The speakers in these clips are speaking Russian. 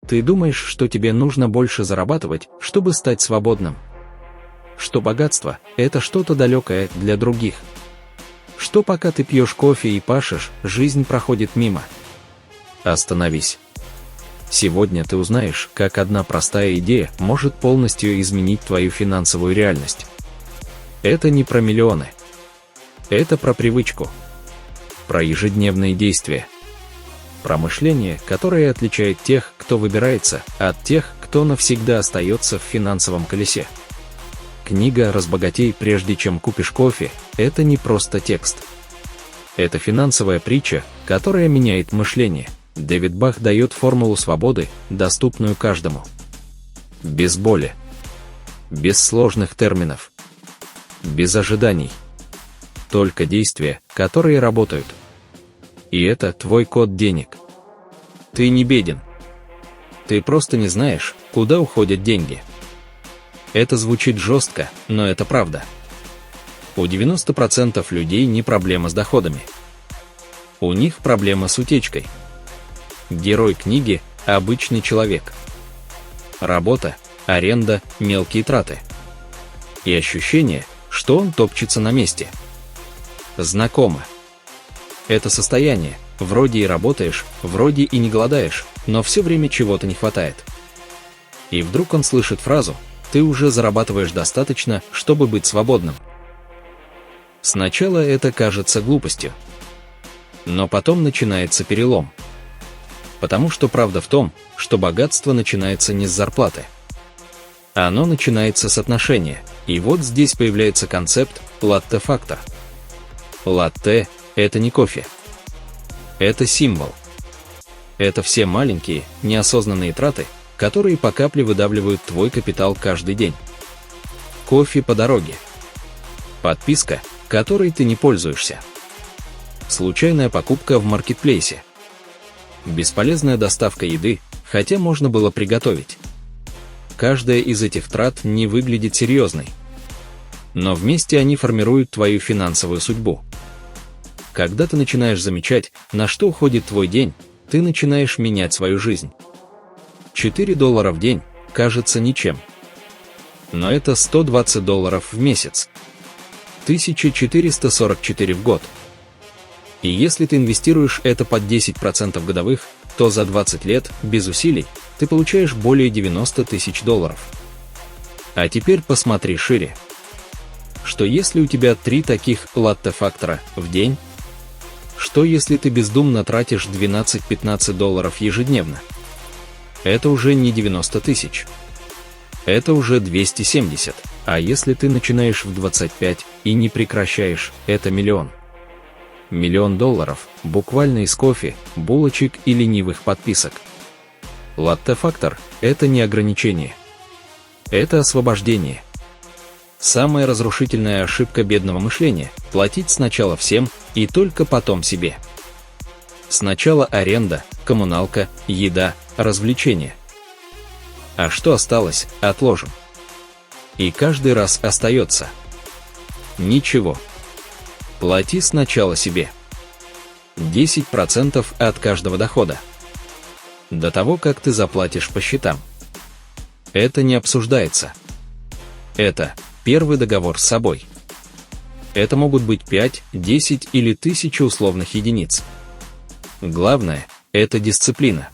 Ты думаешь, что тебе нужно больше зарабатывать, чтобы стать свободным? Что богатство – это что-то далекое для других? Что пока ты пьешь кофе и пашешь, жизнь проходит мимо? Остановись. Сегодня ты узнаешь, как одна простая идея может полностью изменить твою финансовую реальность. Это не про миллионы. Это про привычку. Про ежедневные действия. Про мышление, которое отличает тех, кто выбирается, от тех, кто навсегда остается в финансовом колесе. Книга «Разбогатей, прежде чем купишь кофе» – это не просто текст. Это финансовая притча, которая меняет мышление. Дэвид Бах дает формулу свободы, доступную каждому. Без боли. Без сложных терминов. Без ожиданий. Только действия, которые работают. И это твой код денег. Ты не беден. Ты просто не знаешь, куда уходят деньги. Это звучит жестко, но это правда. У 90% людей не проблема с доходами. У них проблема с утечкой. Герой книги – обычный человек. Работа, аренда, мелкие траты. И ощущение, что он топчется на месте. Знакомо. Это состояние, вроде и работаешь, вроде и не голодаешь, но все время чего-то не хватает. И вдруг он слышит фразу: «Ты уже зарабатываешь достаточно, чтобы быть свободным». Сначала это кажется глупостью. Но потом начинается перелом. Потому что правда в том, что богатство начинается не с зарплаты. Оно начинается с отношения. И вот здесь появляется концепт латте-фактор. Латте – это не кофе. Это символ. Это все маленькие, неосознанные траты, которые по капле выдавливают твой капитал каждый день. Кофе по дороге. Подписка, которой ты не пользуешься. Случайная покупка в маркетплейсе. Бесполезная доставка еды, хотя можно было приготовить. Каждая из этих трат не выглядит серьезной. Но вместе они формируют твою финансовую судьбу. Когда ты начинаешь замечать, на что уходит твой день, ты начинаешь менять свою жизнь. $4 в день кажется ничем. Но это $120 в месяц. 1444 в год. И если ты инвестируешь это под 10% годовых, то за 20 лет, без усилий, ты получаешь более $90 тысяч. А теперь посмотри шире. Что если у тебя 3 таких латте-фактора в день? Что если ты бездумно тратишь $12-15 ежедневно? Это уже не 90 тысяч. Это уже 270. А если ты начинаешь в 25 и не прекращаешь, это $1 000 000. $1 000 000 буквально из кофе, булочек и ленивых подписок. Латте-фактор – это не ограничение. Это освобождение. Самая разрушительная ошибка бедного мышления – платить сначала всем и только потом себе. Сначала аренда, коммуналка, еда, развлечения. А что осталось, отложим. И каждый раз остается. Ничего. Плати сначала себе. 10% от каждого дохода. До того, как ты заплатишь по счетам. Это не обсуждается. Это первый договор с собой. Это могут быть 5, 10 или 1000 условных единиц. Главное – это дисциплина.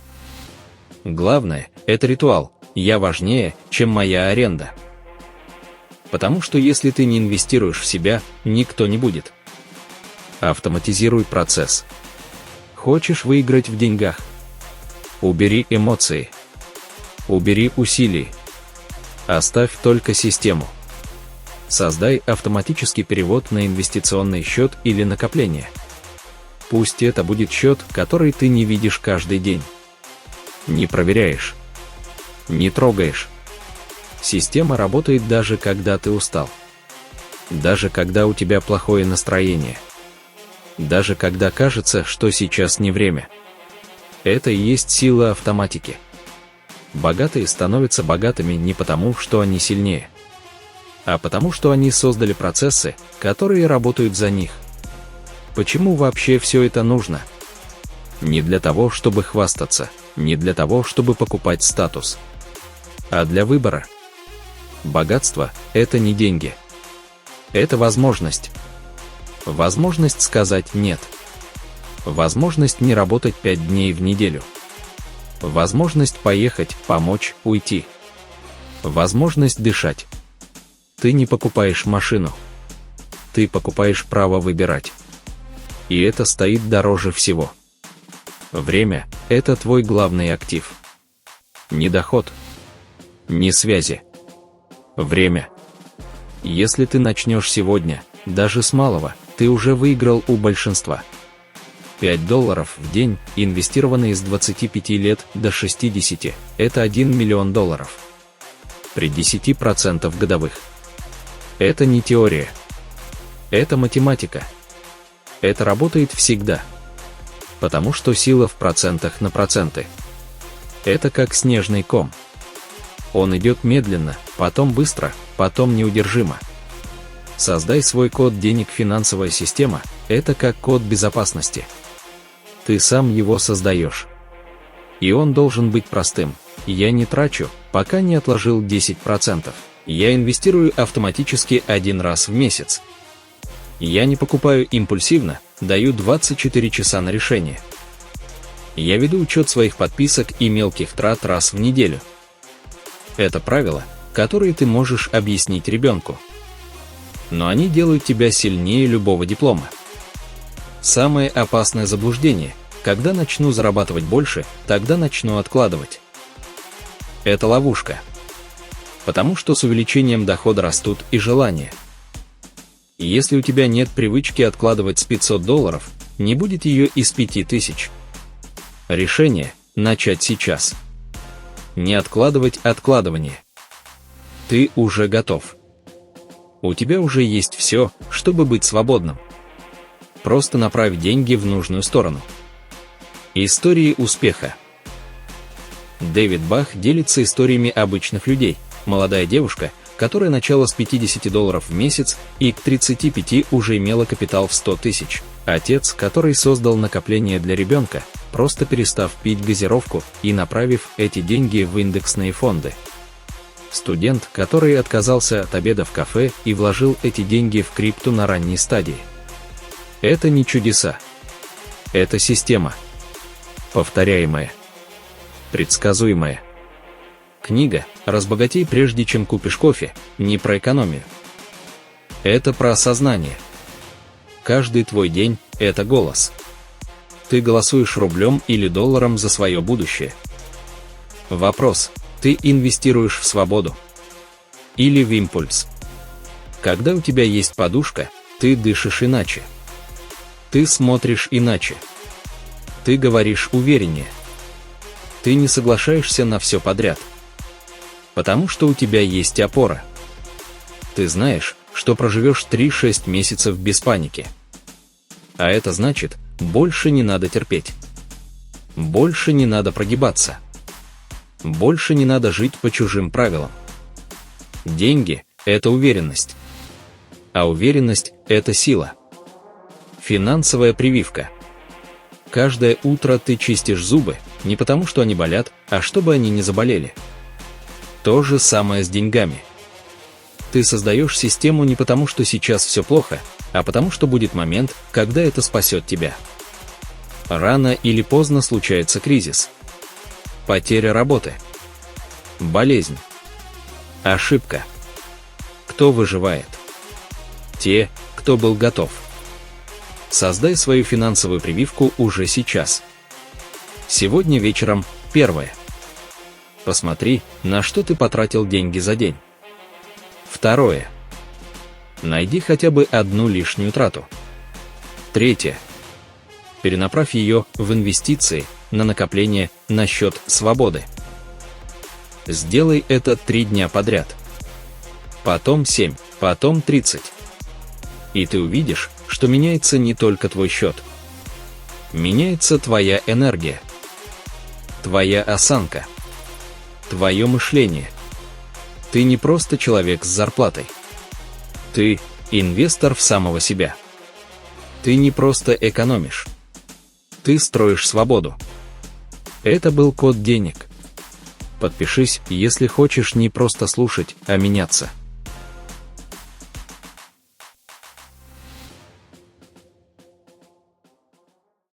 Главное – это ритуал. Я важнее, чем моя аренда. Потому что если ты не инвестируешь в себя, никто не будет. Автоматизируй процесс. Хочешь выиграть в деньгах? Убери эмоции. Убери усилия. Оставь только систему. Создай автоматический перевод на инвестиционный счет или накопление. Пусть это будет счет, который ты не видишь каждый день. Не проверяешь. Не трогаешь. Система работает даже когда ты устал. Даже когда у тебя плохое настроение. Даже когда кажется, что сейчас не время. Это и есть сила автоматики. Богатые становятся богатыми не потому, что они сильнее, а потому, что они создали процессы, которые работают за них. Почему вообще все это нужно? Не для того, чтобы хвастаться. Не для того, чтобы покупать статус, а для выбора. Богатство – это не деньги. Это возможность. Возможность сказать «нет». Возможность не работать 5 дней в неделю. Возможность поехать, помочь, уйти. Возможность дышать. Ты не покупаешь машину. Ты покупаешь право выбирать. И это стоит дороже всего. Время – это твой главный актив. Не доход. Не связи. Время. Если ты начнешь сегодня, даже с малого, ты уже выиграл у большинства. $5 в день, инвестированные с 25 лет до 60, это $1 миллион. При 10% годовых. Это не теория. Это математика. Это работает всегда. Потому что сила в процентах на проценты. Это как снежный ком. Он идет медленно, потом быстро, потом неудержимо. Создай свой код денег. Финансовая система – это как код безопасности. Ты сам его создаешь. И он должен быть простым. Я не трачу, пока не отложил 10%. Я инвестирую автоматически 1 раз в месяц. Я не покупаю импульсивно, даю 24 часа на решение. Я веду учет своих подписок и мелких трат раз в неделю. Это правила, которые ты можешь объяснить ребенку. Но они делают тебя сильнее любого диплома. Самое опасное заблуждение – когда начну зарабатывать больше, тогда начну откладывать. Это ловушка. Потому что с увеличением дохода растут и желания. Если у тебя нет привычки откладывать с $500, не будет ее и с 5000. Решение – начать сейчас. Не откладывать откладывание. Ты уже готов. У тебя уже есть все, чтобы быть свободным. Просто направь деньги в нужную сторону. Истории успеха. Дэвид Бах делится историями обычных людей. Молодая девушка, которая начала с $50 в месяц и к 35 уже имела капитал в 100 000. Отец, который создал накопление для ребенка, просто перестав пить газировку и направив эти деньги в индексные фонды. Студент, который отказался от обеда в кафе и вложил эти деньги в крипту на ранней стадии. Это не чудеса. Это система. Повторяемая. Предсказуемая. Книга «Разбогатей, прежде чем купишь кофе» не про экономию. Это про осознание. Каждый твой день – это голос. Ты голосуешь рублем или долларом за свое будущее. Вопрос – ты инвестируешь в свободу? Или в импульс? Когда у тебя есть подушка, ты дышишь иначе. Ты смотришь иначе. Ты говоришь увереннее. Ты не соглашаешься на все подряд. Потому что у тебя есть опора. Ты знаешь, что проживешь 3-6 месяцев без паники. А это значит, больше не надо терпеть. Больше не надо прогибаться. Больше не надо жить по чужим правилам. Деньги – это уверенность. А уверенность – это сила. Финансовая прививка. Каждое утро ты чистишь зубы, не потому что они болят, а чтобы они не заболели. То же самое с деньгами. Ты создаешь систему не потому, что сейчас все плохо, а потому что будет момент, когда это спасет тебя. Рано или поздно случается кризис. Потеря работы. Болезнь. Ошибка. Кто выживает? Те, кто был готов. Создай свою финансовую прививку уже сейчас. Сегодня вечером – 1. Посмотри, на что ты потратил деньги за день. 2. Найди хотя бы одну лишнюю трату. 3. Перенаправь ее в инвестиции, на накопление, на счет свободы. Сделай это 3 дня подряд. Потом 7, потом 30. И ты увидишь, что меняется не только твой счет. Меняется твоя энергия. Твоя осанка. Твое мышление. Ты не просто человек с зарплатой. Ты инвестор в самого себя. Ты не просто экономишь. Ты строишь свободу. Это был код денег. Подпишись, если хочешь не просто слушать, а меняться.